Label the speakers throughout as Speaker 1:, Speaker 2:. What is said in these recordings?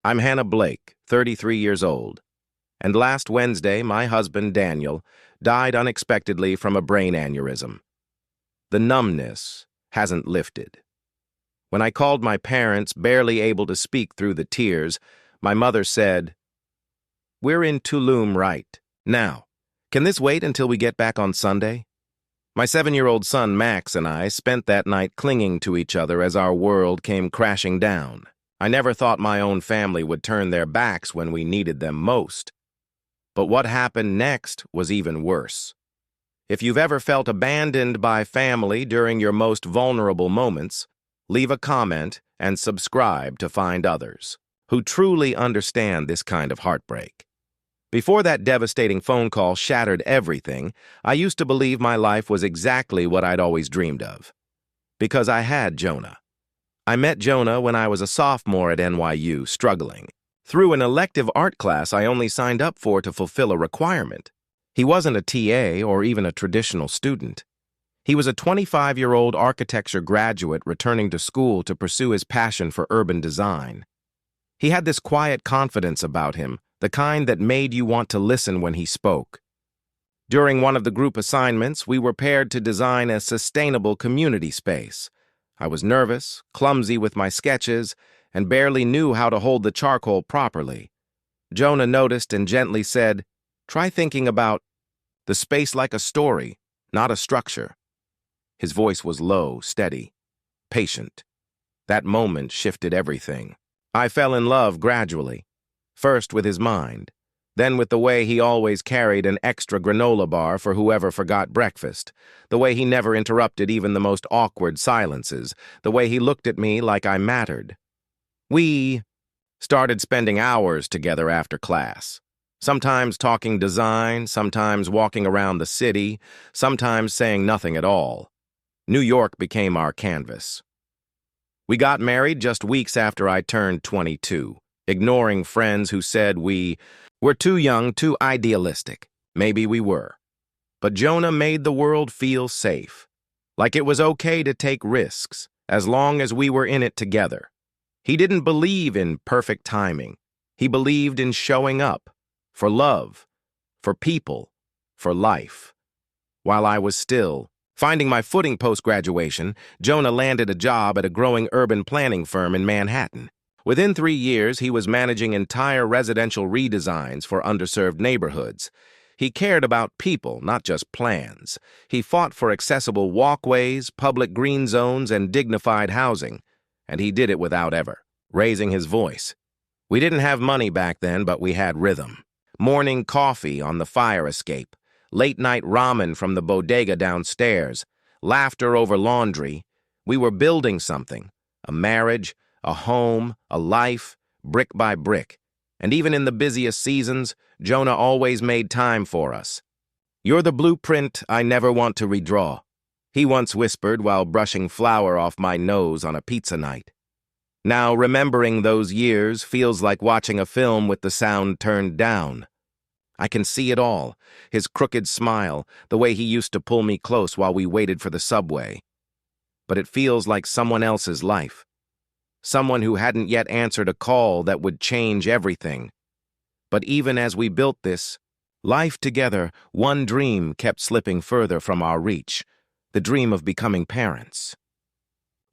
Speaker 1: I'm Hannah Blake, 33 years old, and last Wednesday my husband, Daniel, died unexpectedly from a brain aneurysm. The numbness hasn't lifted. When I called my parents, barely able to speak through the tears, my mother said, "We're in Tulum right now. Can this wait until we get back on Sunday?" My 7-year-old son, Max, and I spent that night clinging to each other as our world came crashing down. I never thought my own family would turn their backs when we needed them most. But what happened next was even worse. If you've ever felt abandoned by family during your most vulnerable moments, leave a comment and subscribe to find others who truly understand this kind of heartbreak. Before that devastating phone call shattered everything, I used to believe my life was exactly what I'd always dreamed of. Because I had Jonah. I met Jonah when I was a sophomore at NYU, struggling. Through an elective art class I only signed up for to fulfill a requirement. He wasn't a TA or even a traditional student. He was a 25-year-old architecture graduate returning to school to pursue his passion for urban design. He had this quiet confidence about him, the kind that made you want to listen when he spoke. During one of the group assignments, we were paired to design a sustainable community space. I was nervous, clumsy with my sketches, and barely knew how to hold the charcoal properly. Jonah noticed and gently said, "Try thinking about the space like a story, not a structure." His voice was low, steady, patient. That moment shifted everything. I fell in love gradually, first with his mind, then with the way he always carried an extra granola bar for whoever forgot breakfast, the way he never interrupted even the most awkward silences, the way he looked at me like I mattered. We started spending hours together after class, sometimes talking design, sometimes walking around the city, sometimes saying nothing at all. New York became our canvas. We got married just weeks after I turned 22, ignoring friends who said we were too young, too idealistic. Maybe we were. But Jonah made the world feel safe, like it was okay to take risks, as long as we were in it together. He didn't believe in perfect timing. He believed in showing up, for love, for people, for life. While I was still finding my footing post-graduation, Jonah landed a job at a growing urban planning firm in Manhattan. Within 3 years, he was managing entire residential redesigns for underserved neighborhoods. He cared about people, not just plans. He fought for accessible walkways, public green zones, and dignified housing. And he did it without ever raising his voice. We didn't have money back then, but we had rhythm. Morning coffee on the fire escape, late-night ramen from the bodega downstairs, laughter over laundry. We were building something, a marriage, a home, a life, brick by brick. And even in the busiest seasons, Jonah always made time for us. "You're the blueprint I never want to redraw," he once whispered while brushing flour off my nose on a pizza night. Now, remembering those years feels like watching a film with the sound turned down. I can see it all, his crooked smile, the way he used to pull me close while we waited for the subway. But it feels like someone else's life. Someone who hadn't yet answered a call that would change everything. But even as we built this life together, one dream kept slipping further from our reach, the dream of becoming parents.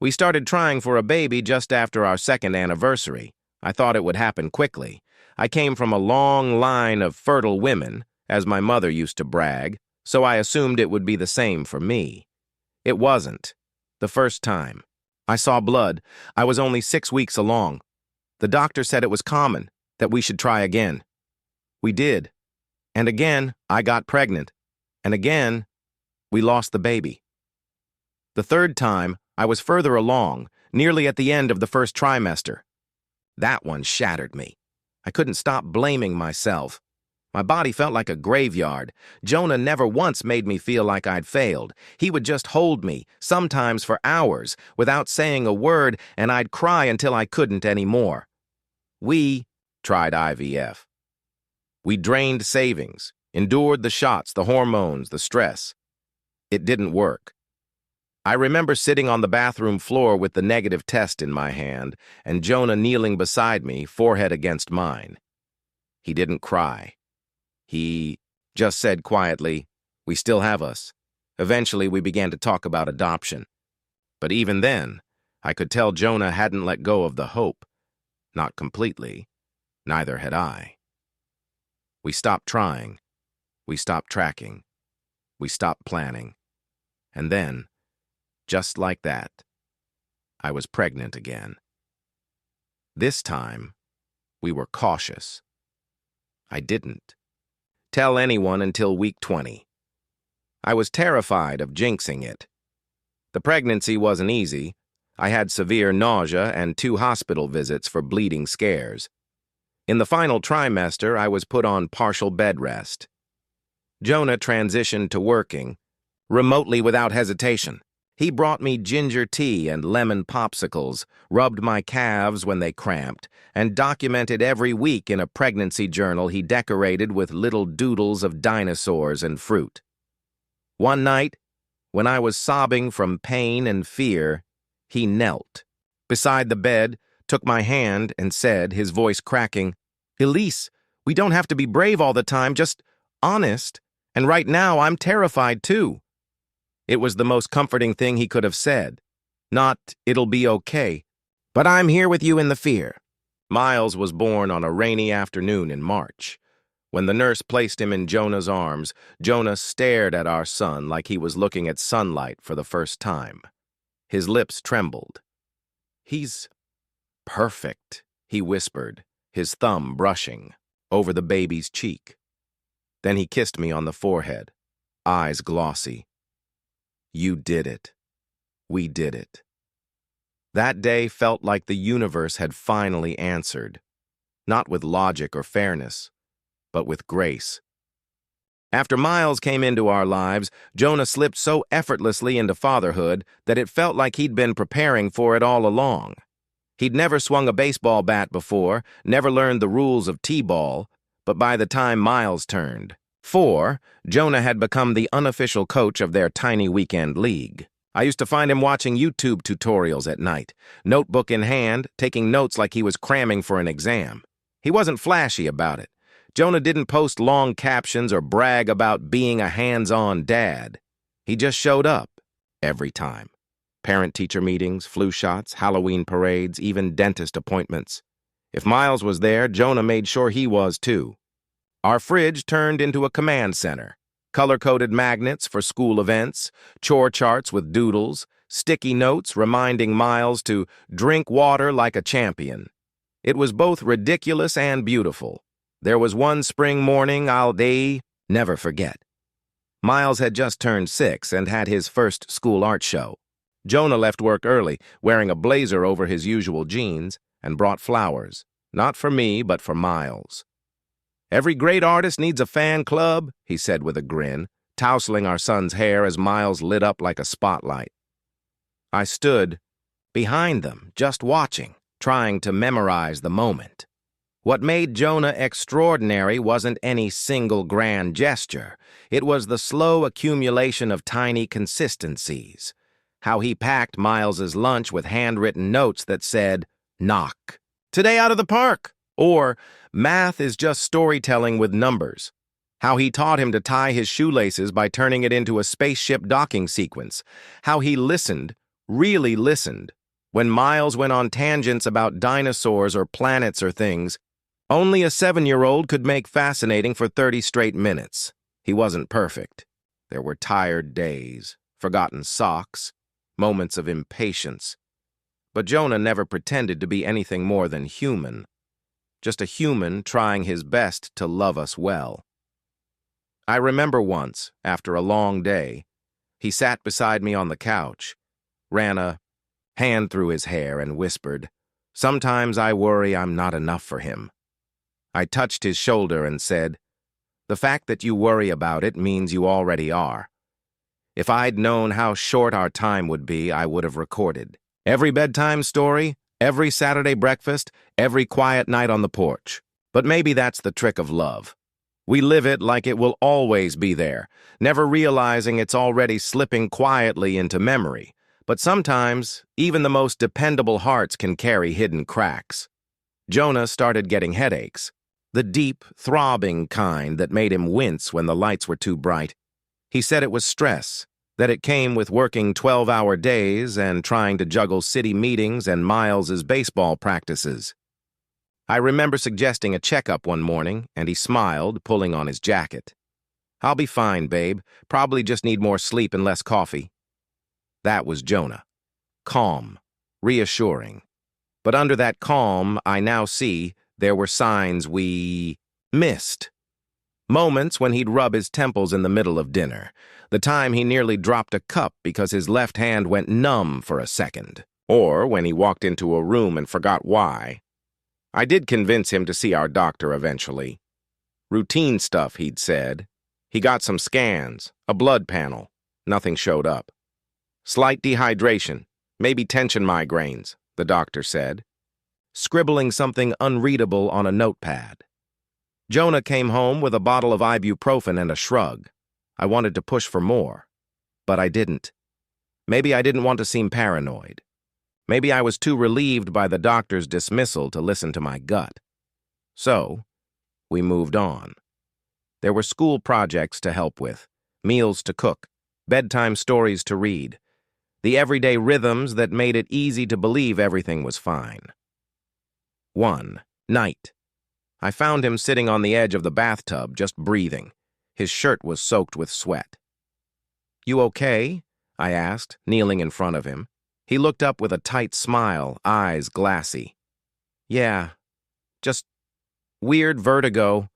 Speaker 1: We started trying for a baby just after our second anniversary. I thought it would happen quickly. I came from a long line of fertile women, as my mother used to brag, so I assumed it would be the same for me. It wasn't. The first time I saw blood, I was only 6 weeks along. The doctor said it was common, that we should try again. We did. And again, I got pregnant. And again, we lost the baby. The third time, I was further along, nearly at the end of the first trimester. That one shattered me. I couldn't stop blaming myself. My body felt like a graveyard. Jonah never once made me feel like I'd failed. He would just hold me, sometimes for hours, without saying a word, and I'd cry until I couldn't anymore. We tried IVF. We drained savings, endured the shots, the hormones, the stress. It didn't work. I remember sitting on the bathroom floor with the negative test in my hand and Jonah kneeling beside me, forehead against mine. He didn't cry. He just said quietly, "We still have us." Eventually, we began to talk about adoption. But even then, I could tell Jonah hadn't let go of the hope. Not completely. Neither had I. We stopped trying. We stopped tracking. We stopped planning. And then, just like that, I was pregnant again. This time, we were cautious. I didn't tell anyone until week 20. I was terrified of jinxing it. The pregnancy wasn't easy. I had severe nausea and 2 hospital visits for bleeding scares. In the final trimester, I was put on partial bed rest. Jonah transitioned to working, remotely without hesitation. He brought me ginger tea and lemon popsicles, rubbed my calves when they cramped, and documented every week in a pregnancy journal he decorated with little doodles of dinosaurs and fruit. One night, when I was sobbing from pain and fear, he knelt beside the bed, took my hand, and said, his voice cracking, "Elise, we don't have to be brave all the time, just honest. And right now, I'm terrified too." It was the most comforting thing he could have said. Not, "It'll be okay," but "I'm here with you in the fear." Miles was born on a rainy afternoon in March. When the nurse placed him in Jonah's arms, Jonah stared at our son like he was looking at sunlight for the first time. His lips trembled. "He's perfect," he whispered, his thumb brushing over the baby's cheek. Then he kissed me on the forehead, eyes glossy. "You did it. We did it." That day felt like the universe had finally answered, not with logic or fairness, but with grace. After Miles came into our lives, Jonah slipped so effortlessly into fatherhood that it felt like he'd been preparing for it all along. He'd never swung a baseball bat before, never learned the rules of t-ball, but by the time Miles turned 4, Jonah had become the unofficial coach of their tiny weekend league. I used to find him watching YouTube tutorials at night, notebook in hand, taking notes like he was cramming for an exam. He wasn't flashy about it. Jonah didn't post long captions or brag about being a hands-on dad. He just showed up, every time. Parent-teacher meetings, flu shots, Halloween parades, even dentist appointments. If Miles was there, Jonah made sure he was too. Our fridge turned into a command center. Color-coded magnets for school events, chore charts with doodles, sticky notes reminding Miles to drink water like a champion. It was both ridiculous and beautiful. There was one spring morning I'll never forget. Miles had just turned 6 and had his first school art show. Jonah left work early, wearing a blazer over his usual jeans, and brought flowers, not for me, but for Miles. "Every great artist needs a fan club," he said with a grin, tousling our son's hair as Miles lit up like a spotlight. I stood behind them, just watching, trying to memorize the moment. What made Jonah extraordinary wasn't any single grand gesture. It was the slow accumulation of tiny consistencies. How he packed Miles's lunch with handwritten notes that said, "Knock. Today out of the park." Or, "Math is just storytelling with numbers." How he taught him to tie his shoelaces by turning it into a spaceship docking sequence. How he listened, really listened, when Miles went on tangents about dinosaurs or planets or things. Only a 7-year-old could make fascinating for 30 straight minutes. He wasn't perfect. There were tired days, forgotten socks, moments of impatience. But Jonah never pretended to be anything more than human. Just a human trying his best to love us well. I remember once, after a long day, he sat beside me on the couch, ran a hand through his hair and whispered, "Sometimes I worry I'm not enough for him." I touched his shoulder and said, "The fact that you worry about it means you already are." If I'd known how short our time would be, I would have recorded every bedtime story, every Saturday breakfast, every quiet night on the porch. But maybe that's the trick of love. We live it like it will always be there, never realizing it's already slipping quietly into memory, But sometimes, even the most dependable hearts can carry hidden cracks. Jonah started getting headaches, the deep, throbbing kind that made him wince when the lights were too bright. He said it was stress, that it came with working 12-hour days and trying to juggle city meetings and Miles's baseball practices. I remember suggesting a checkup one morning, and he smiled, pulling on his jacket. "I'll be fine, babe. Probably just need more sleep and less coffee." That was Jonah. Calm, reassuring. But under that calm, I now see there were signs we missed. Moments when he'd rub his temples in the middle of dinner. The time he nearly dropped a cup because his left hand went numb for a second. Or when he walked into a room and forgot why. I did convince him to see our doctor eventually. Routine stuff, he'd said. He got some scans, a blood panel. Nothing showed up. Slight dehydration, maybe tension migraines, the doctor said, scribbling something unreadable on a notepad. Jonah came home with a bottle of ibuprofen and a shrug. I wanted to push for more, but I didn't. Maybe I didn't want to seem paranoid. Maybe I was too relieved by the doctor's dismissal to listen to my gut. So, we moved on. There were school projects to help with, meals to cook, bedtime stories to read, the everyday rhythms that made it easy to believe everything was fine. One night, I found him sitting on the edge of the bathtub, just breathing. His shirt was soaked with sweat. "You okay?" I asked, kneeling in front of him. He looked up with a tight smile, eyes glassy. "Yeah, just weird vertigo.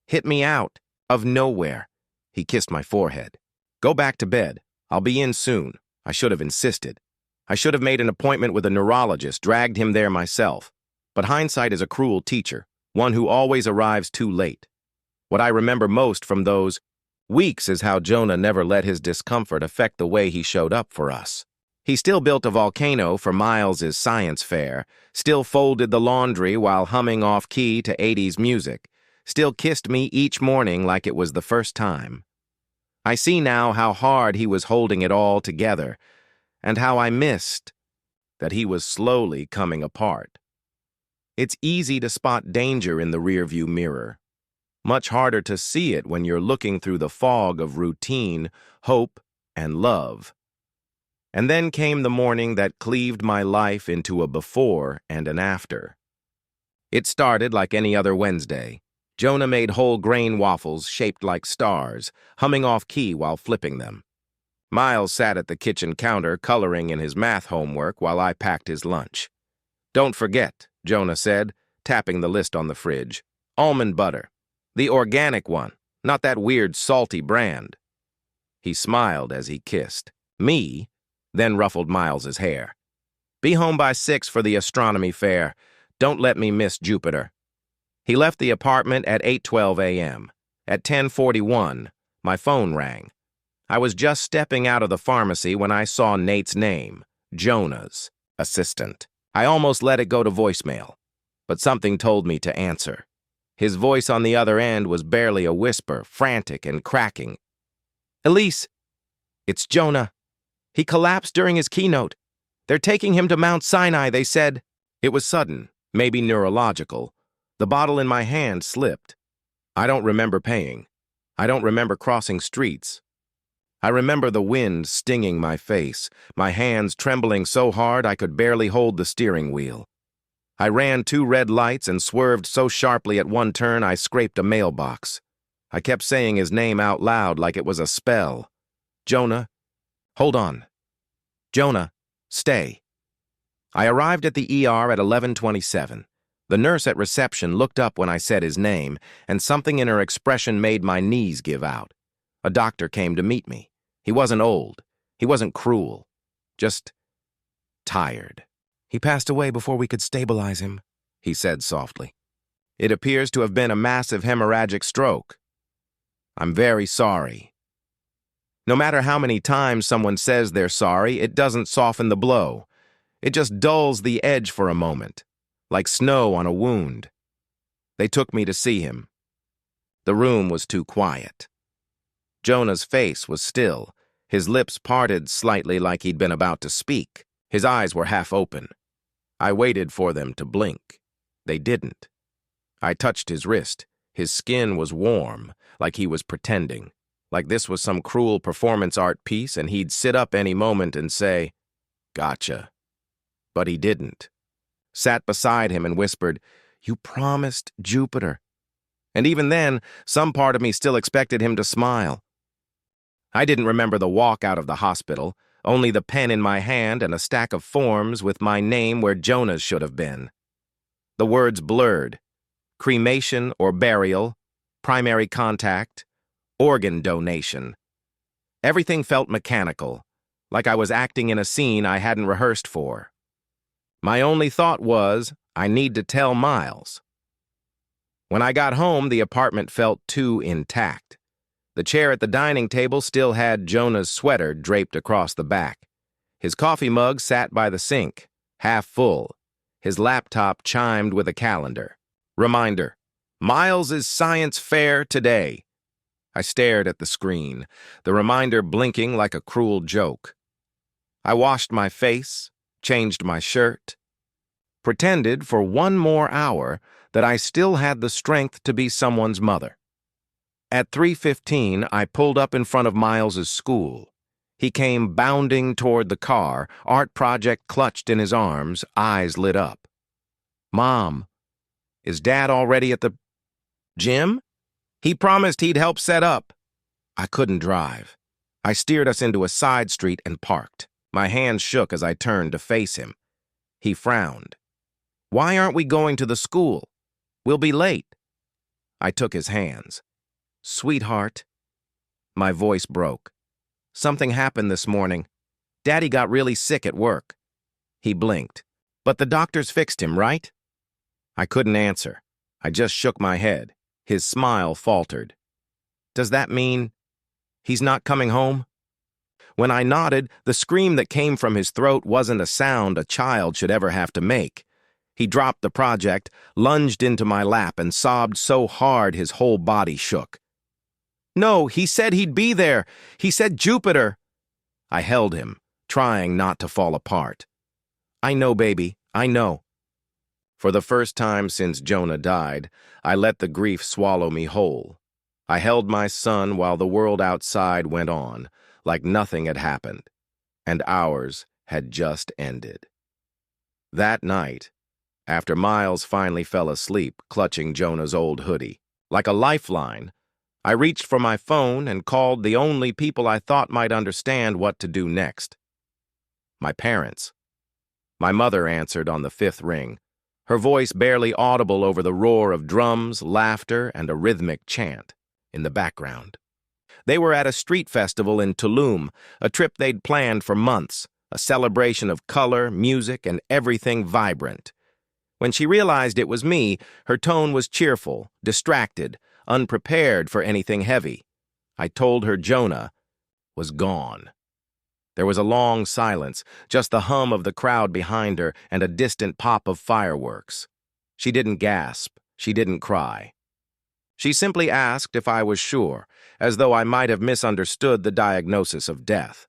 Speaker 1: Hit me out of nowhere." He kissed my forehead. "Go back to bed. I'll be in soon." I should have insisted. I should have made an appointment with a neurologist, dragged him there myself. But hindsight is a cruel teacher, one who always arrives too late. What I remember most from those weeks is how Jonah never let his discomfort affect the way he showed up for us. He still built a volcano for Miles's science fair, still folded the laundry while humming off-key to 80s music, still kissed me each morning like it was the first time. I see now how hard he was holding it all together, and how I missed that he was slowly coming apart. It's easy to spot danger in the rearview mirror. Much harder to see it when you're looking through the fog of routine, hope, and love. And then came the morning that cleaved my life into a before and an after. It started like any other Wednesday. Jonah made whole grain waffles shaped like stars, humming off-key while flipping them. Miles sat at the kitchen counter coloring in his math homework while I packed his lunch. "Don't forget," Jonah said, tapping the list on the fridge. "Almond butter. The organic one, not that weird salty brand." He smiled as he kissed me, then ruffled Miles's hair. "Be home by 6 for the astronomy fair. Don't let me miss Jupiter." He left the apartment at 8:12 a.m. At 10:41, my phone rang. I was just stepping out of the pharmacy when I saw Nate's name, Jonah's assistant. I almost let it go to voicemail, but something told me to answer. His voice on the other end was barely a whisper, frantic and cracking. "Elise, it's Jonah. He collapsed during his keynote. They're taking him to Mount Sinai, they said." It was sudden, maybe neurological. The bottle in my hand slipped. I don't remember paying. I don't remember crossing streets. I remember the wind stinging my face, my hands trembling so hard I could barely hold the steering wheel. I ran 2 red lights and swerved so sharply at one turn I scraped a mailbox. I kept saying his name out loud like it was a spell. "Jonah, hold on. Jonah, stay." I arrived at the ER at 11:27. The nurse at reception looked up when I said his name, and something in her expression made my knees give out. A doctor came to meet me. He wasn't old. He wasn't cruel. Just tired. "He passed away before we could stabilize him," he said softly. "It appears to have been a massive hemorrhagic stroke." "I'm very sorry." No matter how many times someone says they're sorry, it doesn't soften the blow. It just dulls the edge for a moment, like snow on a wound. They took me to see him. The room was too quiet. Jonah's face was still, His lips parted slightly like he'd been about to speak. His eyes were half open. I waited for them to blink. They didn't. I touched his wrist. His skin was warm, like he was pretending, like this was some cruel performance art piece and he'd sit up any moment and say, "Gotcha." But he didn't. Sat beside him and whispered, "You promised Jupiter." And even then, some part of me still expected him to smile. I didn't remember the walk out of the hospital, only the pen in my hand and a stack of forms with my name where Jonah's should have been. The words blurred. Cremation or burial, primary contact, organ donation. Everything felt mechanical, like I was acting in a scene I hadn't rehearsed for. My only thought was, I need to tell Miles. When I got home, the apartment felt too intact. The chair at the dining table still had Jonah's sweater draped across the back. His coffee mug sat by the sink, half full. His laptop chimed with a calendar. Reminder, Miles' science fair today. I stared at the screen, the reminder blinking like a cruel joke. I washed my face, changed my shirt, pretended for one more hour that I still had the strength to be someone's mother. At 3:15, I pulled up in front of Miles's school. He came bounding toward the car, art project clutched in his arms, eyes lit up. "Mom, is Dad already at the gym? He promised he'd help set up." I couldn't drive. I steered us into a side street and parked. My hands shook as I turned to face him. He frowned. "Why aren't we going to the school? We'll be late." I took his hands. "Sweetheart." My voice broke. "Something happened this morning. Daddy got really sick at work." He blinked. "But the doctors fixed him, right?" I couldn't answer. I just shook my head. His smile faltered. "Does that mean he's not coming home?" When I nodded, the scream that came from his throat wasn't a sound a child should ever have to make. He dropped the project, lunged into my lap, and sobbed so hard his whole body shook. "No, he said he'd be there. He said Jupiter." I held him, trying not to fall apart. "I know, baby, I know." For the first time since Jonah died, I let the grief swallow me whole. I held my son while the world outside went on, like nothing had happened, and ours had just ended. That night, after Miles finally fell asleep, clutching Jonah's old hoodie, like a lifeline, I reached for my phone and called the only people I thought might understand what to do next. My parents. My mother answered on the 5th ring, her voice barely audible over the roar of drums, laughter, and a rhythmic chant in the background. They were at a street festival in Tulum, a trip they'd planned for months, a celebration of color, music, and everything vibrant. When she realized it was me, her tone was cheerful, distracted, unprepared for anything heavy. I told her Jonah was gone. There was a long silence, just the hum of the crowd behind her and a distant pop of fireworks. She didn't gasp. She didn't cry. She simply asked if I was sure, as though I might have misunderstood the diagnosis of death.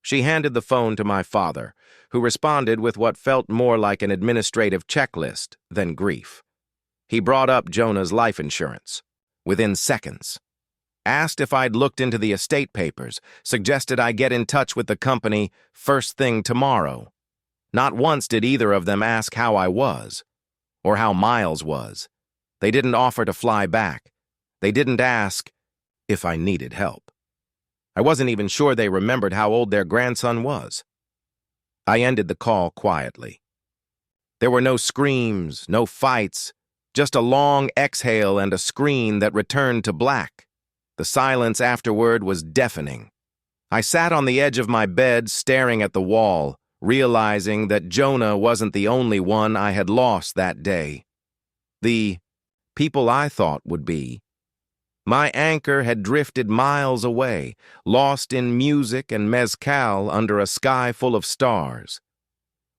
Speaker 1: She handed the phone to my father, who responded with what felt more like an administrative checklist than grief. He brought up Jonah's life insurance. Within seconds. Asked if I'd looked into the estate papers, suggested I get in touch with the company first thing tomorrow. Not once did either of them ask how I was, or how Miles was. They didn't offer to fly back. They didn't ask if I needed help. I wasn't even sure they remembered how old their grandson was. I ended the call quietly. There were no screams, no fights, just a long exhale and a screen that returned to black. The silence afterward was deafening. I sat on the edge of my bed staring at the wall, realizing that Jonah wasn't the only one I had lost that day. The people I thought would be. My anchor had drifted miles away, lost in music and mezcal under a sky full of stars.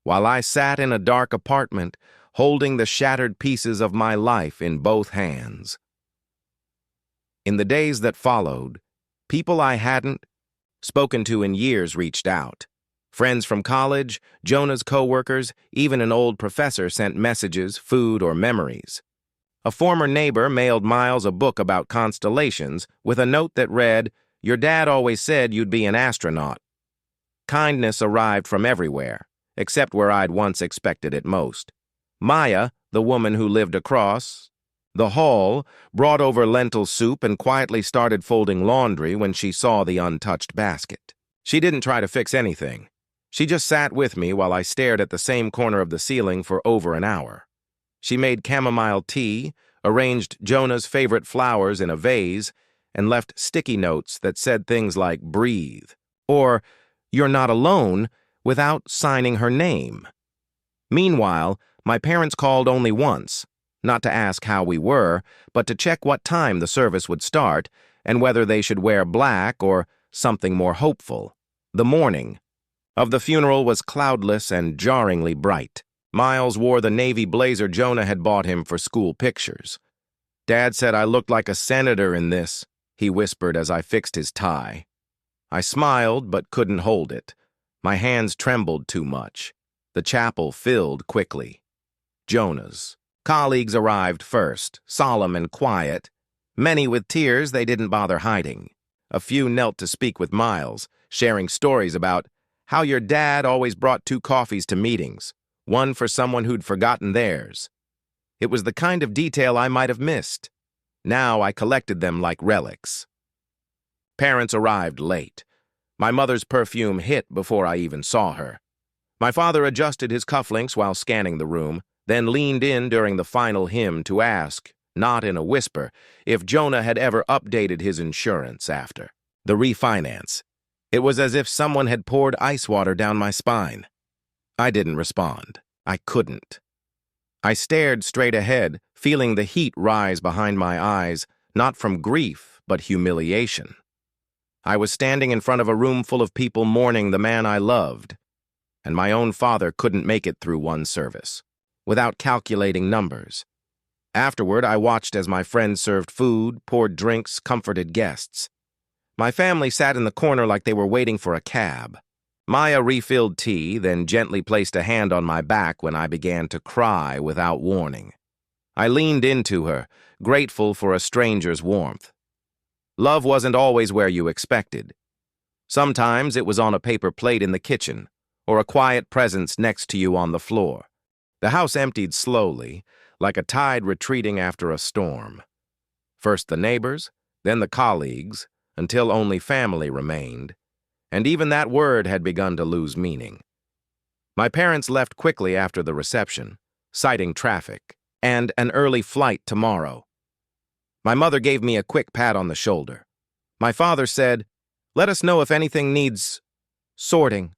Speaker 1: While I sat in a dark apartment, holding the shattered pieces of my life in both hands. In the days that followed, people I hadn't spoken to in years reached out. Friends from college, Jonah's co-workers, even an old professor sent messages, food, or memories. A former neighbor mailed Miles a book about constellations with a note that read, "Your dad always said you'd be an astronaut." Kindness arrived from everywhere, except where I'd once expected it most. Maya, the woman who lived across the hall, brought over lentil soup and quietly started folding laundry when she saw the untouched basket. She didn't try to fix anything. She just sat with me while I stared at the same corner of the ceiling for over an hour. She made chamomile tea, arranged Jonah's favorite flowers in a vase, and left sticky notes that said things like "breathe" or "you're not alone" without signing her name. Meanwhile, my parents called only once, not to ask how we were, but to check what time the service would start and whether they should wear black or something more hopeful. The morning of the funeral was cloudless and jarringly bright. Miles wore the navy blazer Jonah had bought him for school pictures. "Dad said I looked like a senator in this," he whispered as I fixed his tie. I smiled but couldn't hold it. My hands trembled too much. The chapel filled quickly. Jonah's colleagues arrived first, solemn and quiet. Many with tears they didn't bother hiding. A few knelt to speak with Miles, sharing stories about how your dad always brought 2 coffees to meetings, one for someone who'd forgotten theirs. It was the kind of detail I might have missed. Now I collected them like relics. Parents arrived late. My mother's perfume hit before I even saw her. My father adjusted his cufflinks while scanning the room, then leaned in during the final hymn to ask, not in a whisper, if Jonah had ever updated his insurance after the refinance. It was as if someone had poured ice water down my spine. I didn't respond. I couldn't. I stared straight ahead, feeling the heat rise behind my eyes, not from grief, but humiliation. I was standing in front of a room full of people mourning the man I loved, and my own father couldn't make it through one service, without calculating numbers. Afterward, I watched as my friends served food, poured drinks, comforted guests. My family sat in the corner like they were waiting for a cab. Maya refilled tea, then gently placed a hand on my back when I began to cry without warning. I leaned into her, grateful for a stranger's warmth. Love wasn't always where you expected. Sometimes it was on a paper plate in the kitchen, or a quiet presence next to you on the floor. The house emptied slowly, like a tide retreating after a storm. First the neighbors, then the colleagues, until only family remained, and even that word had begun to lose meaning. My parents left quickly after the reception, citing traffic and an early flight tomorrow. My mother gave me a quick pat on the shoulder. My father said, "Let us know if anything needs sorting."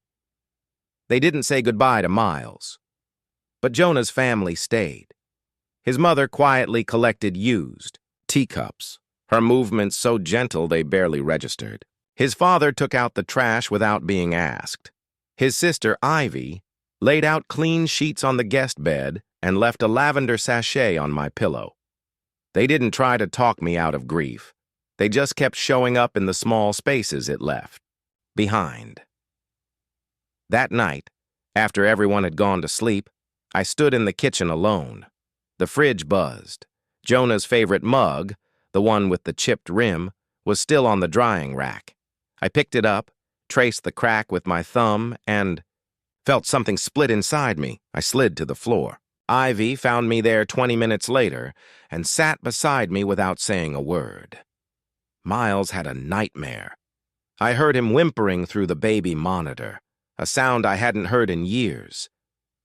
Speaker 1: They didn't say goodbye to Miles. But Jonah's family stayed. His mother quietly collected used teacups, her movements so gentle they barely registered. His father took out the trash without being asked. His sister, Ivy, laid out clean sheets on the guest bed and left a lavender sachet on my pillow. They didn't try to talk me out of grief. They just kept showing up in the small spaces it left behind. That night, after everyone had gone to sleep, I stood in the kitchen alone. The fridge buzzed. Jonah's favorite mug, the one with the chipped rim, was still on the drying rack. I picked it up, traced the crack with my thumb, and felt something split inside me. I slid to the floor. Ivy found me there 20 minutes later and sat beside me without saying a word. Miles had a nightmare. I heard him whimpering through the baby monitor, a sound I hadn't heard in years.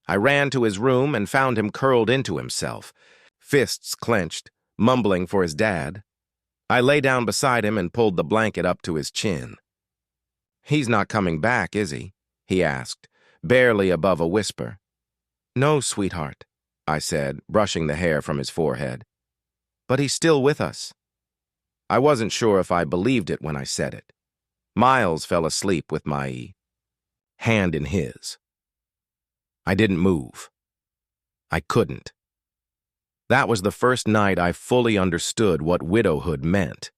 Speaker 1: I ran to his room and found him curled into himself, fists clenched, mumbling for his dad. I lay down beside him and pulled the blanket up to his chin. "He's not coming back, is he?" he asked, barely above a whisper. "No, sweetheart," I said, brushing the hair from his forehead. "But he's still with us." I wasn't sure if I believed it when I said it. Miles fell asleep with my hand in his. I didn't move. I couldn't. That was the first night I fully understood what widowhood meant.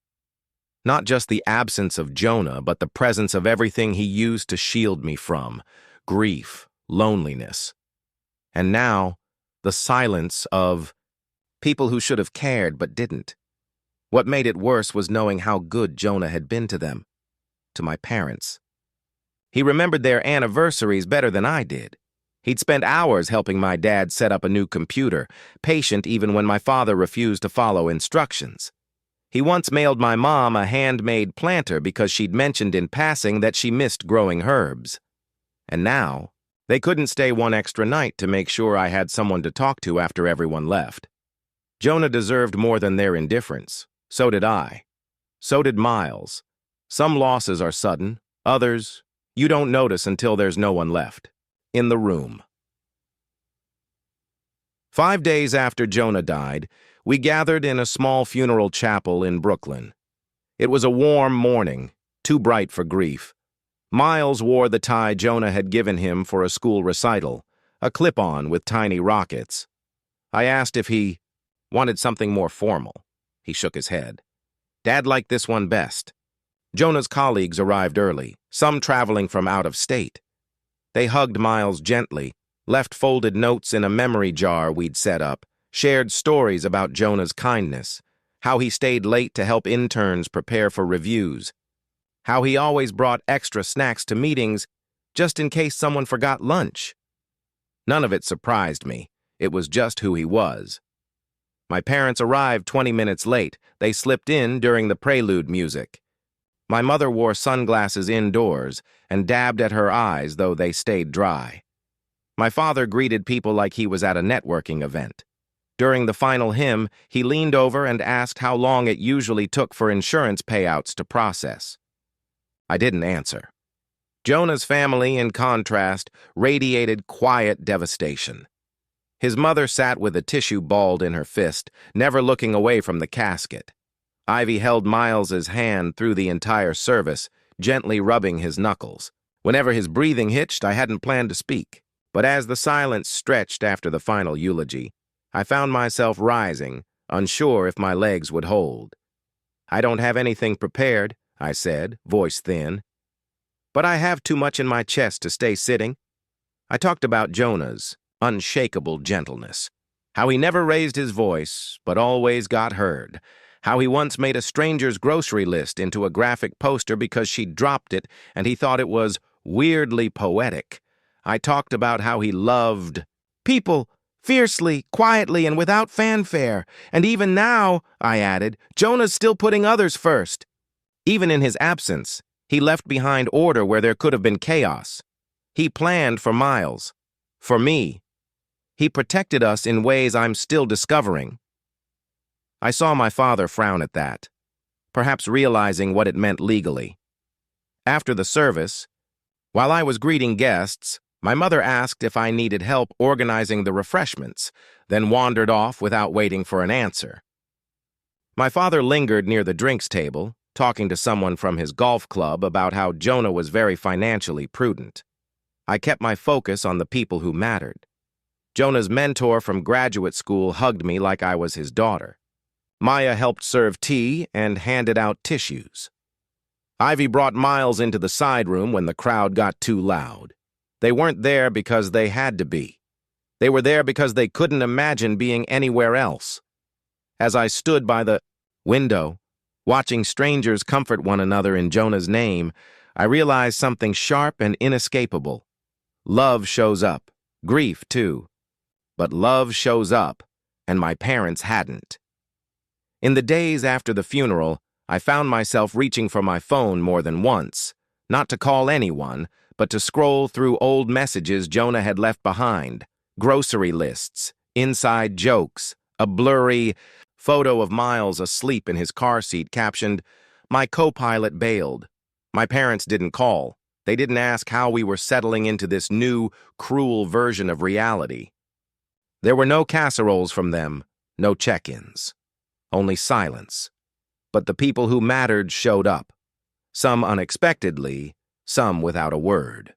Speaker 1: Not just the absence of Jonah, but the presence of everything he used to shield me from: grief, loneliness. And now, the silence of people who should have cared but didn't. What made it worse was knowing how good Jonah had been to them, to my parents. He remembered their anniversaries better than I did. He'd spent hours helping my dad set up a new computer, patient even when my father refused to follow instructions. He once mailed my mom a handmade planter because she'd mentioned in passing that she missed growing herbs. And now, they couldn't stay one extra night to make sure I had someone to talk to after everyone left. Jonah deserved more than their indifference. So did I. So did Miles. Some losses are sudden, others you don't notice until there's no one left in the room. 5 days after Jonah died, we gathered in a small funeral chapel in Brooklyn. It was a warm morning, too bright for grief. Miles wore the tie Jonah had given him for a school recital, a clip-on with tiny rockets. I asked if he wanted something more formal. He shook his head. Dad liked this one best. Jonah's colleagues arrived early, some traveling from out of state. They hugged Miles gently, left folded notes in a memory jar we'd set up, shared stories about Jonah's kindness, how he stayed late to help interns prepare for reviews, how he always brought extra snacks to meetings just in case someone forgot lunch. None of it surprised me. It was just who he was. My parents arrived 20 minutes late. They slipped in during the prelude music. My mother wore sunglasses indoors and dabbed at her eyes, though they stayed dry. My father greeted people like he was at a networking event. During the final hymn, he leaned over and asked how long it usually took for insurance payouts to process. I didn't answer. Jonah's family, in contrast, radiated quiet devastation. His mother sat with a tissue balled in her fist, never looking away from the casket. Ivy held Miles's hand through the entire service, gently rubbing his knuckles. Whenever his breathing hitched, I hadn't planned to speak. But as the silence stretched after the final eulogy, I found myself rising, unsure if my legs would hold. I don't have anything prepared, I said, voice thin. But I have too much in my chest to stay sitting. I talked about Jonah's unshakable gentleness, how he never raised his voice, but always got heard, how he once made a stranger's grocery list into a graphic poster because she dropped it and he thought it was weirdly poetic. I talked about how he loved people fiercely, quietly, and without fanfare. And even now, I added, Jonah's still putting others first. Even in his absence, he left behind order where there could have been chaos. He planned for Miles, for me. He protected us in ways I'm still discovering. I saw my father frown at that, perhaps realizing what it meant legally. After the service, while I was greeting guests, my mother asked if I needed help organizing the refreshments, then wandered off without waiting for an answer. My father lingered near the drinks table, talking to someone from his golf club about how Jonah was very financially prudent. I kept my focus on the people who mattered. Jonah's mentor from graduate school hugged me like I was his daughter. Maya helped serve tea and handed out tissues. Ivy brought Miles into the side room when the crowd got too loud. They weren't there because they had to be. They were there because they couldn't imagine being anywhere else. As I stood by the window, watching strangers comfort one another in Jonah's name, I realized something sharp and inescapable. Love shows up, grief too. But love shows up, and my parents hadn't. In the days after the funeral, I found myself reaching for my phone more than once, not to call anyone, but to scroll through old messages Jonah had left behind, grocery lists, inside jokes, a blurry photo of Miles asleep in his car seat captioned, "My co-pilot bailed." My parents didn't call. They didn't ask how we were settling into this new, cruel version of reality. There were no casseroles from them, no check-ins. Only silence. But the people who mattered showed up. Some unexpectedly, some without a word.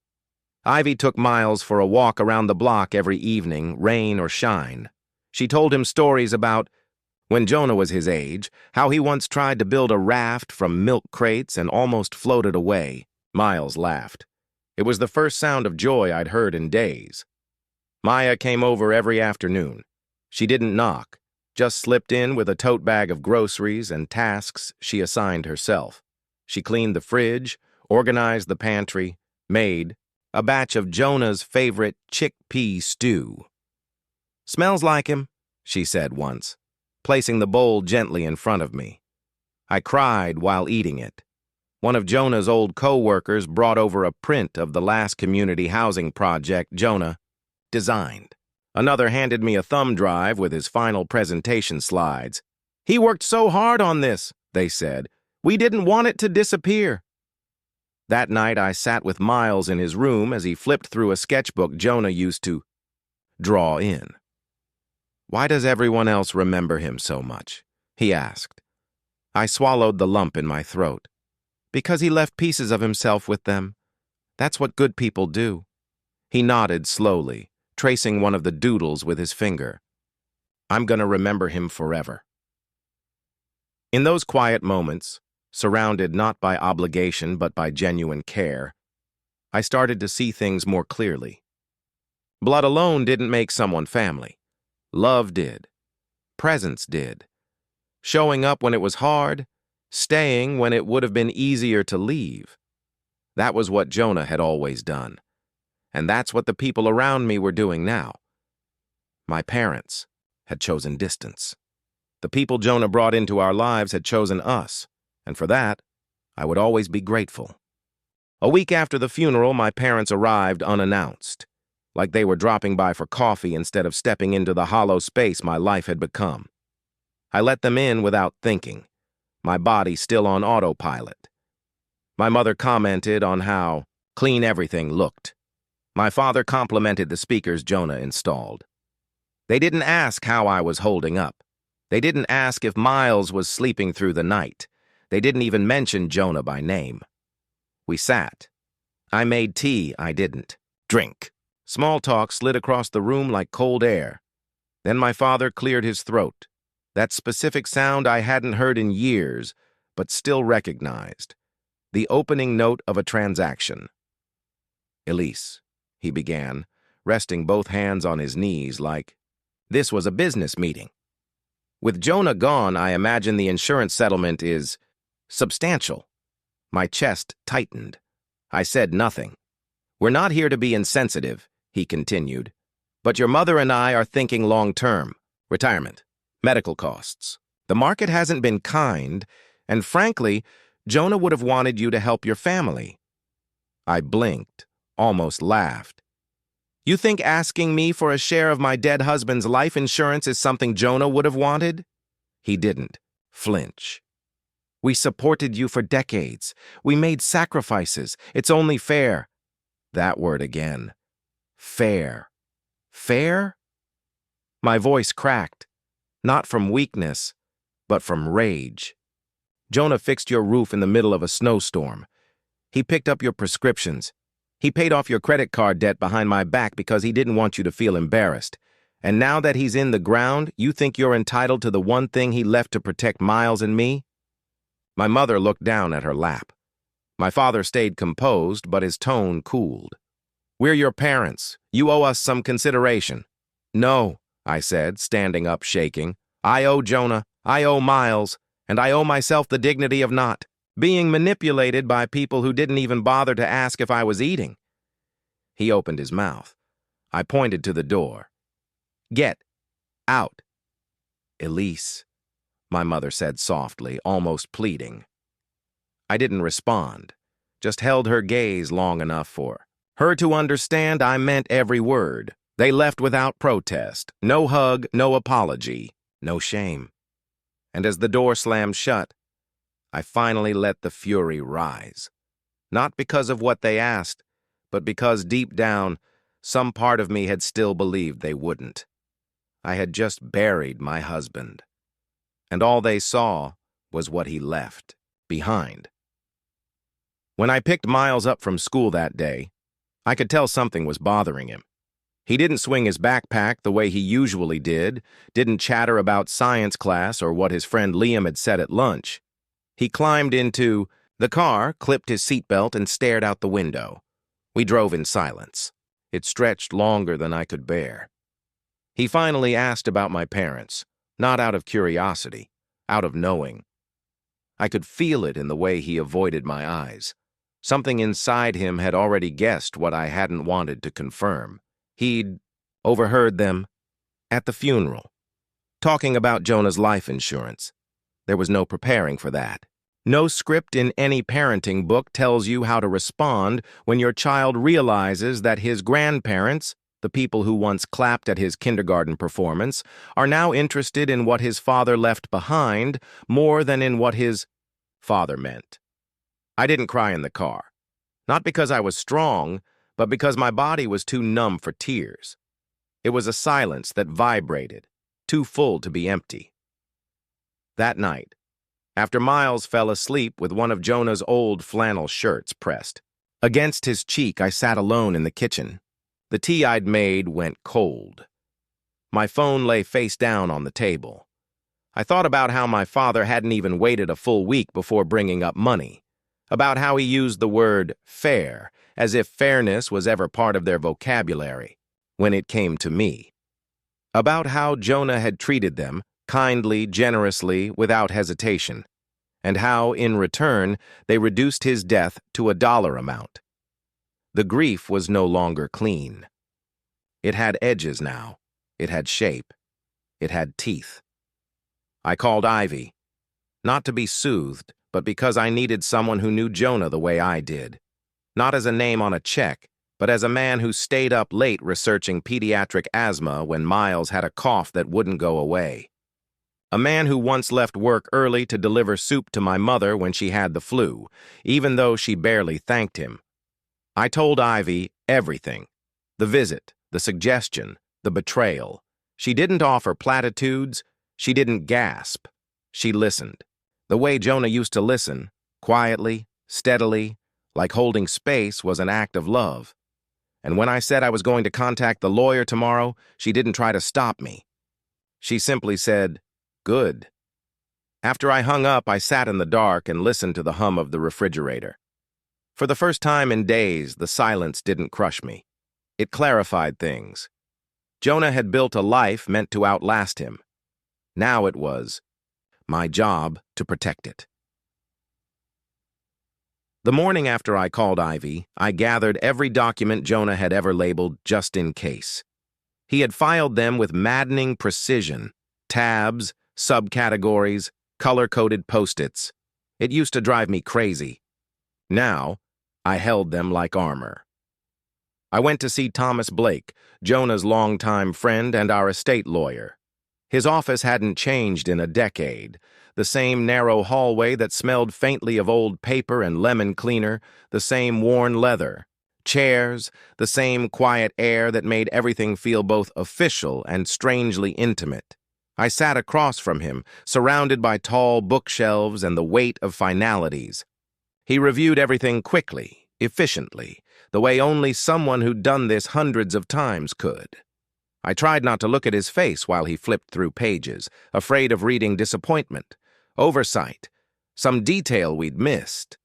Speaker 1: Ivy took Miles for a walk around the block every evening, rain or shine. She told him stories about When Jonah was his age, how he once tried to build a raft from milk crates and almost floated away. Miles laughed. It was the first sound of joy I'd heard in days. Maya came over every afternoon. She didn't knock, just slipped in with a tote bag of groceries and tasks she assigned herself. She cleaned the fridge, organized the pantry, made a batch of Jonah's favorite chickpea stew. "Smells like him," she said once, placing the bowl gently in front of me. I cried while eating it. One of Jonah's old co-workers brought over a print of the last community housing project Jonah designed. Another handed me a thumb drive with his final presentation slides. "He worked so hard on this," they said. "We didn't want it to disappear." That night I sat with Miles in his room as he flipped through a sketchbook Jonah used to draw in. "Why does everyone else remember him so much?" he asked. I swallowed the lump in my throat. "Because he left pieces of himself with them. That's what good people do." He nodded slowly, tracing one of the doodles with his finger. "I'm gonna remember him forever." In those quiet moments, surrounded not by obligation but by genuine care, I started to see things more clearly. Blood alone didn't make someone family. Love did. Presence did. Showing up when it was hard, staying when it would have been easier to leave. That was what Jonah had always done. And that's what the people around me were doing now. My parents had chosen distance. The people Jonah brought into our lives had chosen us, and for that, I would always be grateful. A week after the funeral, my parents arrived unannounced, like they were dropping by for coffee instead of stepping into the hollow space my life had become. I let them in without thinking, my body still on autopilot. My mother commented on how clean everything looked. My father complimented the speakers Jonah installed. They didn't ask how I was holding up. They didn't ask if Miles was sleeping through the night. They didn't even mention Jonah by name. We sat. I made tea I didn't drink. Small talk slid across the room like cold air. Then my father cleared his throat. That specific sound I hadn't heard in years, but still recognized. The opening note of a transaction. "Elise," he began, resting both hands on his knees like this was a business meeting. "With Jonah gone, I imagine the insurance settlement is substantial." My chest tightened. I said nothing. "We're not here to be insensitive," he continued, "but your mother and I are thinking long-term, retirement, medical costs. The market hasn't been kind, and frankly, Jonah would have wanted you to help your family." I blinked, almost laughed. "You think asking me for a share of my dead husband's life insurance is something Jonah would have wanted?" He didn't flinch. "We supported you for decades. We made sacrifices. It's only fair." That word again. Fair. Fair? My voice cracked, not from weakness, but from rage. "Jonah fixed your roof in the middle of a snowstorm. He picked up your prescriptions. He paid off your credit card debt behind my back because he didn't want you to feel embarrassed. And now that he's in the ground, you think you're entitled to the one thing he left to protect Miles and me?" My mother looked down at her lap. My father stayed composed, but his tone cooled. "We're your parents. You owe us some consideration." "No," I said, standing up shaking. "I owe Jonah, I owe Miles, and I owe myself the dignity of not being manipulated by people who didn't even bother to ask if I was eating." He opened his mouth. I pointed to the door. "Get out." "Elise," my mother said softly, almost pleading. I didn't respond, just held her gaze long enough for her to understand I meant every word. They left without protest, no hug, no apology, no shame. And as the door slammed shut, I finally let the fury rise. Not because of what they asked, but because deep down, some part of me had still believed they wouldn't. I had just buried my husband. And all they saw was what he left behind. When I picked Miles up from school that day, I could tell something was bothering him. He didn't swing his backpack the way he usually didn't chatter about science class or what his friend Liam had said at lunch. He climbed into the car, clipped his seatbelt, and stared out the window. We drove in silence. It stretched longer than I could bear. He finally asked about my parents, not out of curiosity, out of knowing. I could feel it in the way he avoided my eyes. Something inside him had already guessed what I hadn't wanted to confirm. He'd overheard them at the funeral, talking about Jonah's life insurance. There was no preparing for that. No script in any parenting book tells you how to respond when your child realizes that his grandparents, the people who once clapped at his kindergarten performance, are now interested in what his father left behind more than in what his father meant. I didn't cry in the car, not because I was strong, but because my body was too numb for tears. It was a silence that vibrated, too full to be empty. That night, after Miles fell asleep with one of Jonah's old flannel shirts pressed against his cheek, I sat alone in the kitchen. The tea I'd made went cold. My phone lay face down on the table. I thought about how my father hadn't even waited a full week before bringing up money, about how he used the word fair, as if fairness was ever part of their vocabulary, when it came to me. About how Jonah had treated them, kindly, generously, without hesitation, and how, in return, they reduced his death to a dollar amount. The grief was no longer clean. It had edges now. It had shape. It had teeth. I called Ivy, not to be soothed, but because I needed someone who knew Jonah the way I did. Not as a name on a check, but as a man who stayed up late researching pediatric asthma when Miles had a cough that wouldn't go away. A man who once left work early to deliver soup to my mother when she had the flu, even though she barely thanked him. I told Ivy everything. The visit, the suggestion, the betrayal. She didn't offer platitudes. She didn't gasp. She listened. The way Jonah used to listen, quietly, steadily, like holding space, was an act of love. And when I said I was going to contact the lawyer tomorrow, she didn't try to stop me. She simply said, "Good." After I hung up, I sat in the dark and listened to the hum of the refrigerator. For the first time in days, the silence didn't crush me. It clarified things. Jonah had built a life meant to outlast him. Now it was my job to protect it. The morning after I called Ivy, I gathered every document Jonah had ever labeled just in case. He had filed them with maddening precision, tabs, subcategories, color-coded Post-its. It used to drive me crazy. Now, I held them like armor. I went to see Thomas Blake, Jonah's longtime friend and our estate lawyer. His office hadn't changed in a decade. The same narrow hallway that smelled faintly of old paper and lemon cleaner, the same worn leather. Chairs, the same quiet air that made everything feel both official and strangely intimate. I sat across from him, surrounded by tall bookshelves and the weight of finalities. He reviewed everything quickly, efficiently, the way only someone who'd done this hundreds of times could. I tried not to look at his face while he flipped through pages, afraid of reading disappointment, oversight, some detail we'd missed.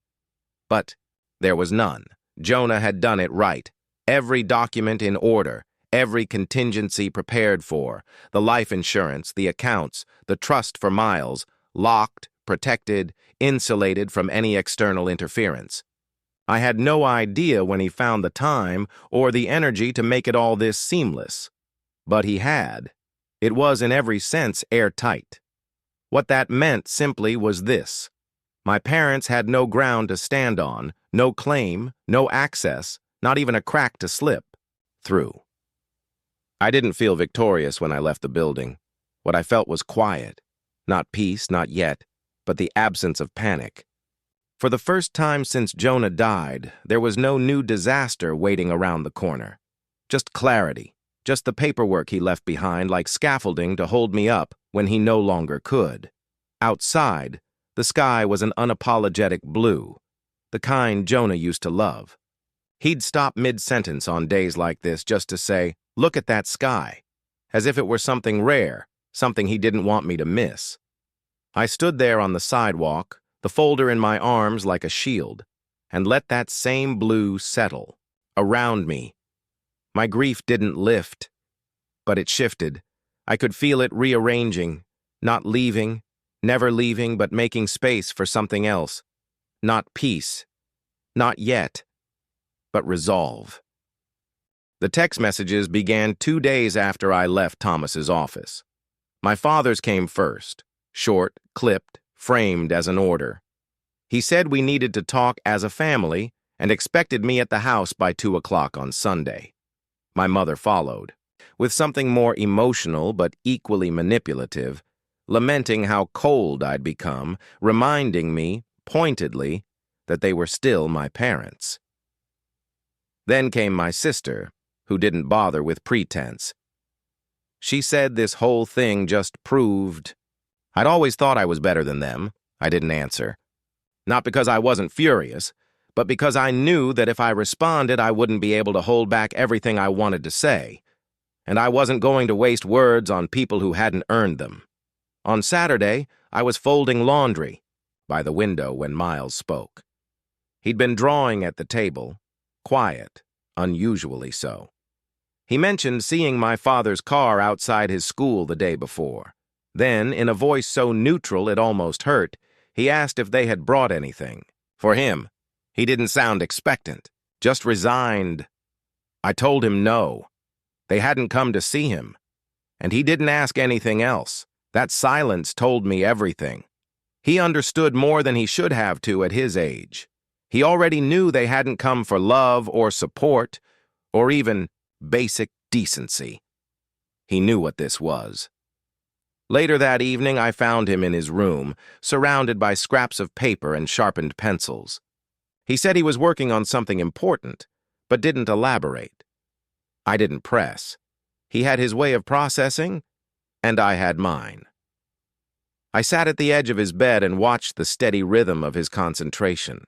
Speaker 1: But there was none. Jonah had done it right. Every document in order, every contingency prepared for, the life insurance, the accounts, the trust for Miles, locked, protected, insulated from any external interference. I had no idea when he found the time or the energy to make it all this seamless. But he had. It was in every sense airtight. What that meant simply was this. My parents had no ground to stand on, no claim, no access, not even a crack to slip through. I didn't feel victorious when I left the building. What I felt was quiet. Not peace, not yet, but the absence of panic. For the first time since Jonah died, there was no new disaster waiting around the corner. Just clarity. Just the paperwork he left behind like scaffolding to hold me up when he no longer could. Outside, the sky was an unapologetic blue, the kind Jonah used to love. He'd stop mid-sentence on days like this just to say, look at that sky, as if it were something rare, something he didn't want me to miss. I stood there on the sidewalk, the folder in my arms like a shield, and let that same blue settle around me. My grief didn't lift, but it shifted. I could feel it rearranging, not leaving, never leaving, but making space for something else. Not peace, not yet, but resolve. The text messages began 2 days after I left Thomas's office. My father's came first, short, clipped, framed as an order. He said we needed to talk as a family and expected me at the house by 2 o'clock on Sunday. My mother followed, with something more emotional but equally manipulative, lamenting how cold I'd become, reminding me, pointedly, that they were still my parents. Then came my sister, who didn't bother with pretense. She said this whole thing just proved. I'd always thought I was better than them. I didn't answer. Not because I wasn't furious, but because I knew that if I responded, I wouldn't be able to hold back everything I wanted to say. And I wasn't going to waste words on people who hadn't earned them. On Saturday, I was folding laundry by the window when Miles spoke. He'd been drawing at the table, quiet, unusually so. He mentioned seeing my father's car outside his school the day before. Then, in a voice so neutral it almost hurt, he asked if they had brought anything. For him, he didn't sound expectant, just resigned. I told him no. They hadn't come to see him. And he didn't ask anything else. That silence told me everything. He understood more than he should have to at his age. He already knew they hadn't come for love or support, or even basic decency. He knew what this was. Later that evening, I found him in his room, surrounded by scraps of paper and sharpened pencils. He said he was working on something important, but didn't elaborate. I didn't press. He had his way of processing, and I had mine. I sat at the edge of his bed and watched the steady rhythm of his concentration,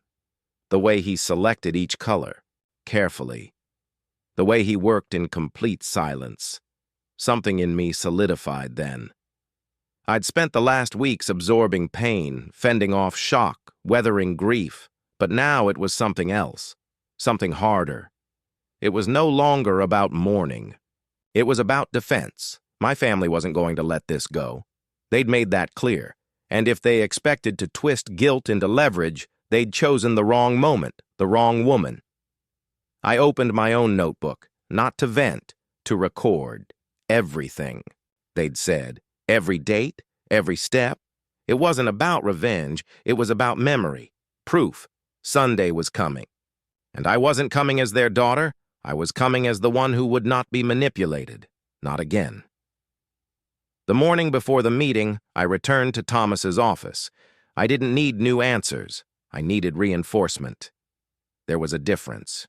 Speaker 1: the way he selected each color, carefully, the way he worked in complete silence. Something in me solidified then. I'd spent the last weeks absorbing pain, fending off shock, weathering grief, but now it was something else, something harder. It was no longer about mourning. It was about defense. My family wasn't going to let this go. They'd made that clear, and if they expected to twist guilt into leverage, they'd chosen the wrong moment, the wrong woman. I opened my own notebook, not to vent, to record everything they'd said. Every date, every step. It wasn't about revenge, it was about memory, proof. Sunday was coming. And I wasn't coming as their daughter, I was coming as the one who would not be manipulated. Not again. The morning before the meeting, I returned to Thomas's office. I didn't need new answers, I needed reinforcement. There was a difference.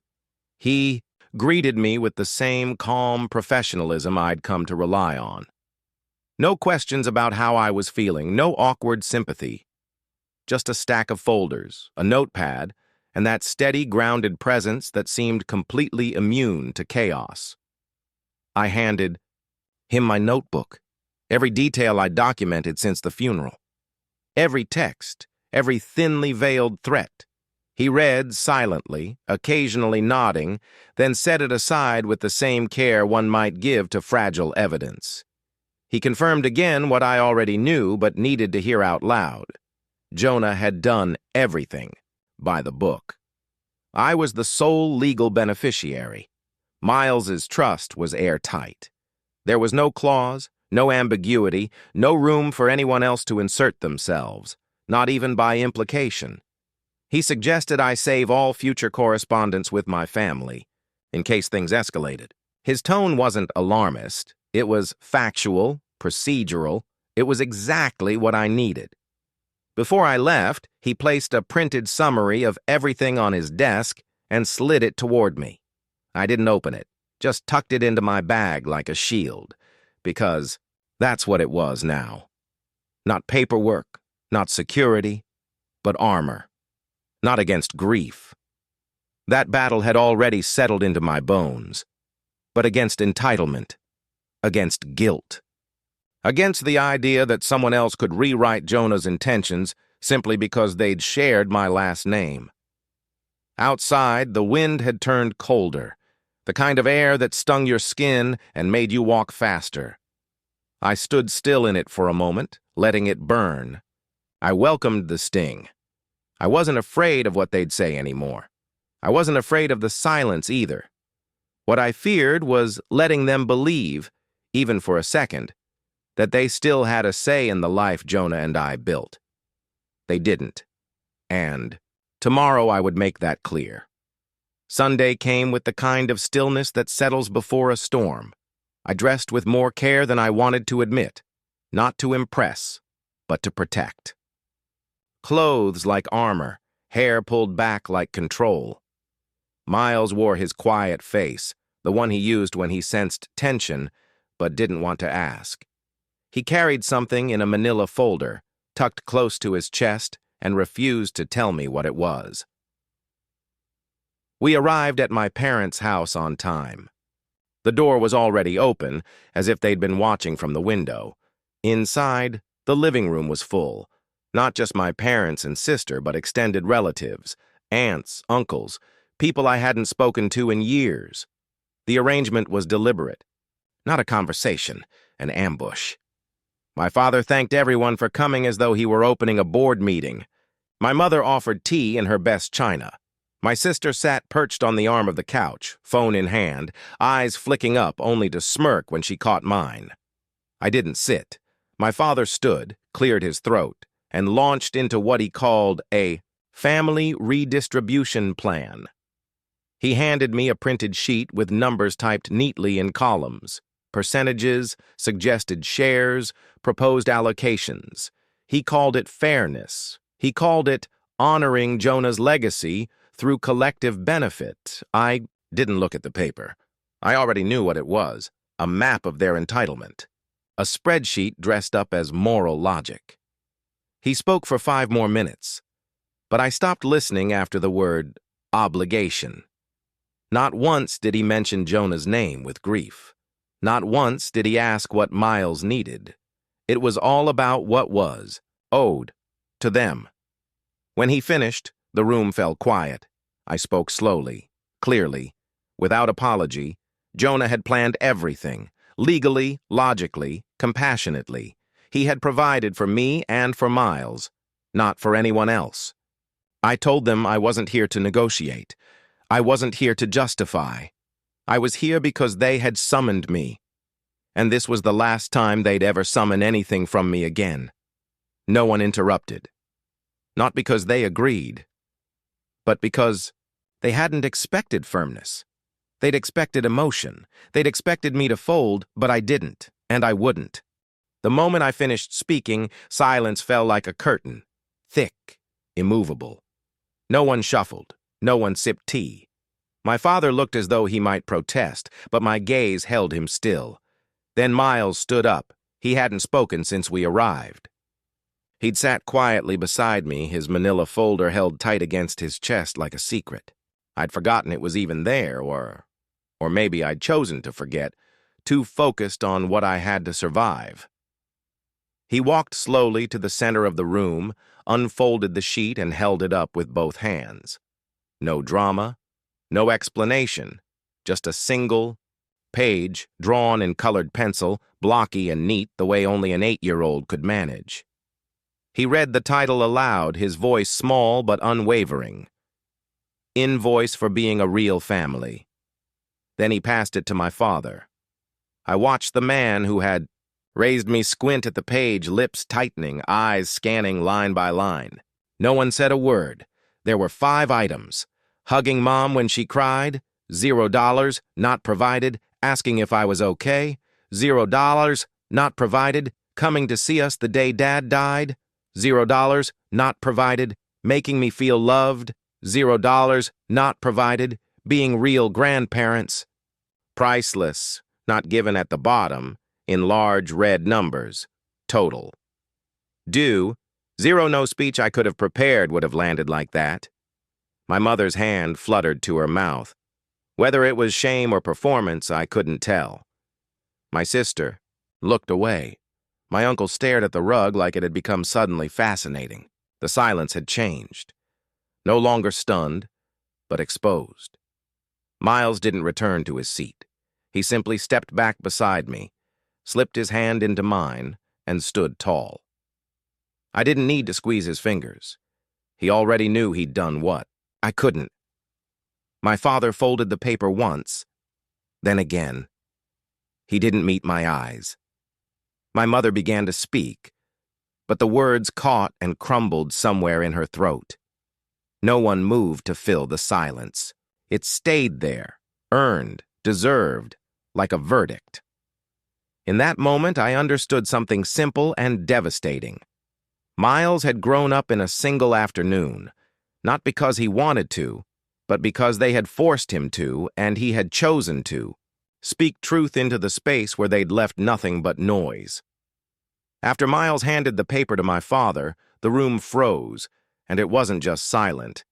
Speaker 1: He greeted me with the same calm professionalism I'd come to rely on. No questions about how I was feeling, no awkward sympathy. Just a stack of folders, a notepad, and that steady, grounded presence that seemed completely immune to chaos. I handed him my notebook, every detail I'd documented since the funeral. Every text, every thinly veiled threat. He read silently, occasionally nodding, then set it aside with the same care one might give to fragile evidence. He confirmed again what I already knew but needed to hear out loud. Jonah had done everything by the book. I was the sole legal beneficiary. Miles's trust was airtight. There was no clause, no ambiguity, no room for anyone else to insert themselves, not even by implication. He suggested I save all future correspondence with my family, in case things escalated. His tone wasn't alarmist. It was factual, procedural. It was exactly what I needed. Before I left, he placed a printed summary of everything on his desk and slid it toward me. I didn't open it, just tucked it into my bag like a shield, because that's what it was now. Not paperwork, not security, but armor. Not against grief. That battle had already settled into my bones. but against entitlement, against guilt, against the idea that someone else could rewrite Jonah's intentions simply because they'd shared my last name. Outside, the wind had turned colder, the kind of air that stung your skin and made you walk faster. I stood still in it for a moment, letting it burn. I welcomed the sting. I wasn't afraid of what they'd say anymore. I wasn't afraid of the silence either. What I feared was letting them believe, even for a second, that they still had a say in the life Jonah and I built. They didn't. And tomorrow I would make that clear. Sunday came with the kind of stillness that settles before a storm. I dressed with more care than I wanted to admit, not to impress, but to protect. Clothes like armor, hair pulled back like control. Miles wore his quiet face, the one he used when he sensed tension but didn't want to ask. He carried something in a manila folder, tucked close to his chest, and refused to tell me what it was. We arrived at my parents' house on time. The door was already open, as if they'd been watching from the window. Inside, the living room was full. Not just my parents and sister, but extended relatives, aunts, uncles, people I hadn't spoken to in years. The arrangement was deliberate. Not a conversation, an ambush. My father thanked everyone for coming as though he were opening a board meeting. My mother offered tea in her best china. My sister sat perched on the arm of the couch, phone in hand, eyes flicking up only to smirk when she caught mine. I didn't sit. My father stood, cleared his throat, and launched into what he called a family redistribution plan. He handed me a printed sheet with numbers typed neatly in columns, percentages, suggested shares, proposed allocations. He called it fairness. He called it honoring Jonah's legacy through collective benefit. I didn't look at the paper. I already knew what it was, a map of their entitlement, a spreadsheet dressed up as moral logic. He spoke for 5 more minutes, but I stopped listening after the word obligation. Not once did he mention Jonah's name with grief. Not once did he ask what Miles needed. It was all about what was owed to them. When he finished, the room fell quiet. I spoke slowly, clearly, without apology. Jonah had planned everything, legally, logically, compassionately. He had provided for me and for Miles, not for anyone else. I told them I wasn't here to negotiate. I wasn't here to justify. I was here because they had summoned me. And this was the last time they'd ever summon anything from me again. No one interrupted. Not because they agreed, but because they hadn't expected firmness. They'd expected emotion. They'd expected me to fold, but I didn't, and I wouldn't. The moment I finished speaking, silence fell like a curtain, thick, immovable. No one shuffled. No one sipped tea. My father looked as though he might protest, but my gaze held him still. Then Miles stood up. He hadn't spoken since we arrived. He'd sat quietly beside me, his manila folder held tight against his chest like a secret. I'd forgotten it was even there, or maybe I'd chosen to forget, too focused on what I had to survive. He walked slowly to the center of the room, unfolded the sheet and held it up with both hands. No drama, no explanation, just a single page drawn in colored pencil, blocky and neat the way only an 8-year-old could manage. He read the title aloud, his voice small but unwavering. Invoice for being a real family. Then he passed it to my father. I watched the man who had raised me squint at the page, lips tightening, eyes scanning line by line. No one said a word. There were 5 items. Hugging Mom when she cried, $0, not provided, asking if I was okay, $0, not provided, coming to see us the day Dad died, $0, not provided, making me feel loved, $0, not provided, being real grandparents. Priceless, not given at the bottom, in large red numbers, total. Due, 0, no speech I could have prepared would have landed like that. My mother's hand fluttered to her mouth. Whether it was shame or performance, I couldn't tell. My sister looked away. My uncle stared at the rug like it had become suddenly fascinating. The silence had changed. No longer stunned, but exposed. Miles didn't return to his seat. He simply stepped back beside me, slipped his hand into mine, and stood tall. I didn't need to squeeze his fingers. He already knew he'd done what. I couldn't. My father folded the paper once, then again. He didn't meet my eyes. My mother began to speak, but the words caught and crumbled somewhere in her throat. No one moved to fill the silence. It stayed there, earned, deserved, like a verdict. In that moment, I understood something simple and devastating. Miles had grown up in a single afternoon, not because he wanted to, but because they had forced him to, and he had chosen to, speak truth into the space where they'd left nothing but noise. After Miles handed the paper to my father, the room froze, and it wasn't just silent.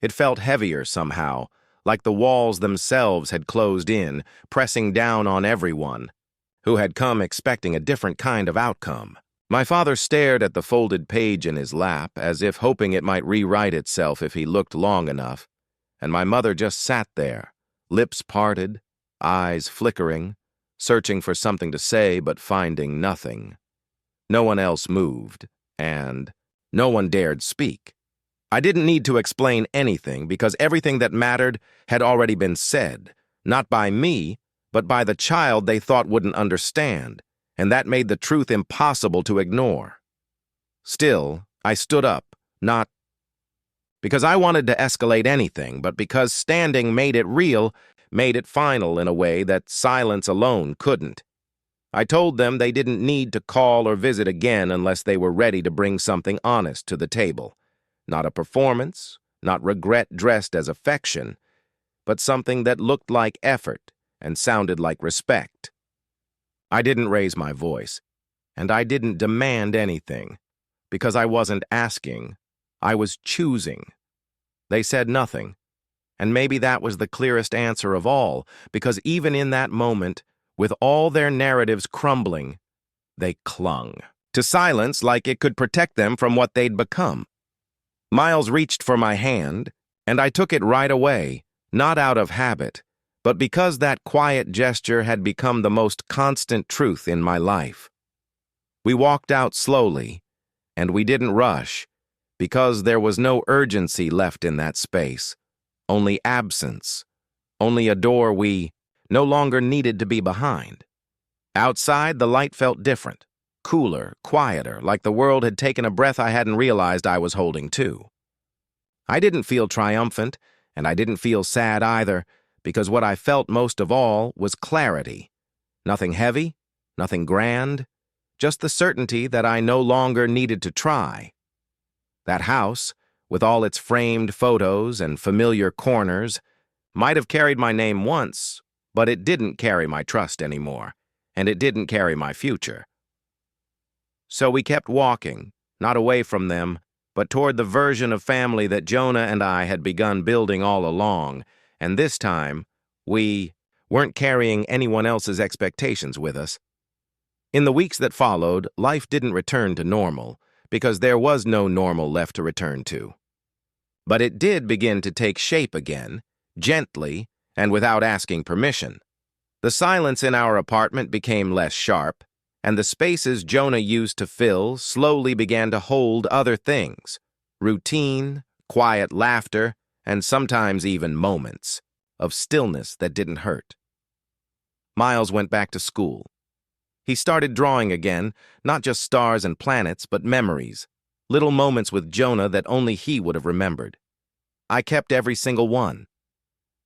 Speaker 1: It felt heavier somehow, like the walls themselves had closed in, pressing down on everyone, who had come expecting a different kind of outcome. My father stared at the folded page in his lap, as if hoping it might rewrite itself if he looked long enough, and my mother just sat there, lips parted, eyes flickering, searching for something to say but finding nothing. No one else moved, and no one dared speak. I didn't need to explain anything because everything that mattered had already been said, not by me, but by the child they thought wouldn't understand, and that made the truth impossible to ignore. Still, I stood up, not because I wanted to escalate anything, but because standing made it real, made it final in a way that silence alone couldn't. I told them they didn't need to call or visit again unless they were ready to bring something honest to the table. Not a performance, not regret dressed as affection, but something that looked like effort and sounded like respect. I didn't raise my voice, and I didn't demand anything, because I wasn't asking, I was choosing. They said nothing, and maybe that was the clearest answer of all, because even in that moment, with all their narratives crumbling, they clung to silence like it could protect them from what they'd become. Miles reached for my hand, and I took it right away, not out of habit, but because that quiet gesture had become the most constant truth in my life. We walked out slowly, and we didn't rush, because there was no urgency left in that space, only absence, only a door we no longer needed to be behind. Outside, the light felt different, cooler, quieter, like the world had taken a breath I hadn't realized I was holding too. I didn't feel triumphant, and I didn't feel sad either, because what I felt most of all was clarity. Nothing heavy, nothing grand, just the certainty that I no longer needed to try. That house, with all its framed photos and familiar corners, might have carried my name once, but it didn't carry my trust anymore, and it didn't carry my future. So we kept walking, not away from them, but toward the version of family that Jonah and I had begun building all along, and this time, we weren't carrying anyone else's expectations with us. In the weeks that followed, life didn't return to normal, because there was no normal left to return to. But it did begin to take shape again, gently, and without asking permission. The silence in our apartment became less sharp, and the spaces Jonah used to fill slowly began to hold other things: routine, quiet laughter, and sometimes even moments of stillness that didn't hurt. Miles went back to school. He started drawing again, not just stars and planets, but memories, little moments with Jonah that only he would have remembered. I kept every single one.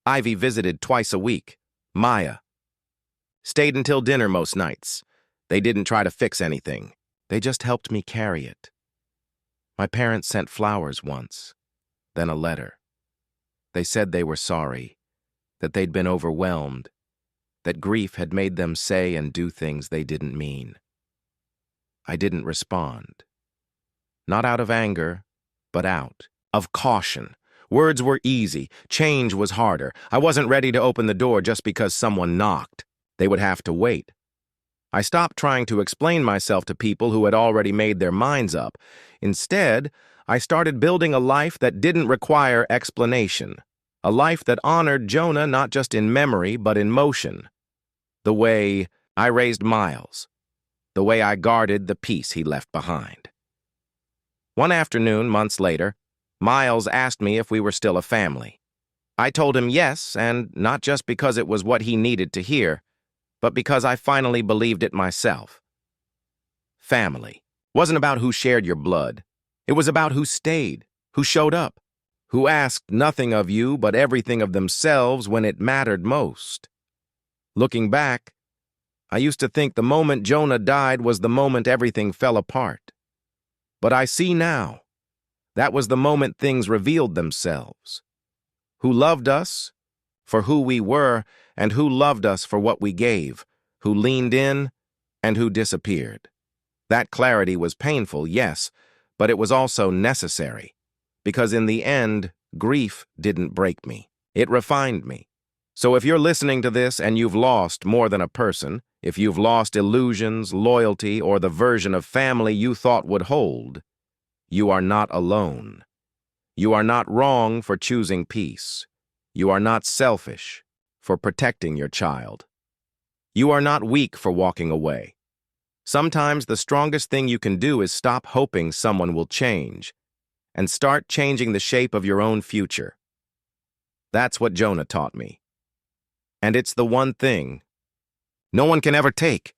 Speaker 1: Ivy visited twice a week. Maya stayed until dinner most nights. They didn't try to fix anything. They just helped me carry it. My parents sent flowers once, then a letter. They said they were sorry, that they'd been overwhelmed, that grief had made them say and do things they didn't mean. I didn't respond. Not out of anger, but out of caution, Words were easy. Change was harder. I wasn't ready to open the door just because someone knocked. They would have to wait. I stopped trying to explain myself to people who had already made their minds up. Instead, I started building a life that didn't require explanation. A life that honored Jonah not just in memory, but in motion. The way I raised Miles. The way I guarded the peace he left behind. One afternoon, months later, Miles asked me if we were still a family. I told him yes, and not just because it was what he needed to hear, but because I finally believed it myself. Family wasn't about who shared your blood. It was about who stayed, who showed up, who asked nothing of you but everything of themselves when it mattered most. Looking back, I used to think the moment Jonah died was the moment everything fell apart. But I see now, that was the moment things revealed themselves. Who loved us for who we were, and who loved us for what we gave, who leaned in, and who disappeared. That clarity was painful, yes, but it was also necessary, because in the end, grief didn't break me. It refined me. So if you're listening to this and you've lost more than a person, if you've lost illusions, loyalty, or the version of family you thought would hold, you are not alone. You are not wrong for choosing peace. You are not selfish for protecting your child. You are not weak for walking away. Sometimes the strongest thing you can do is stop hoping someone will change and start changing the shape of your own future. That's what Jonah taught me. And it's the one thing no one can ever take.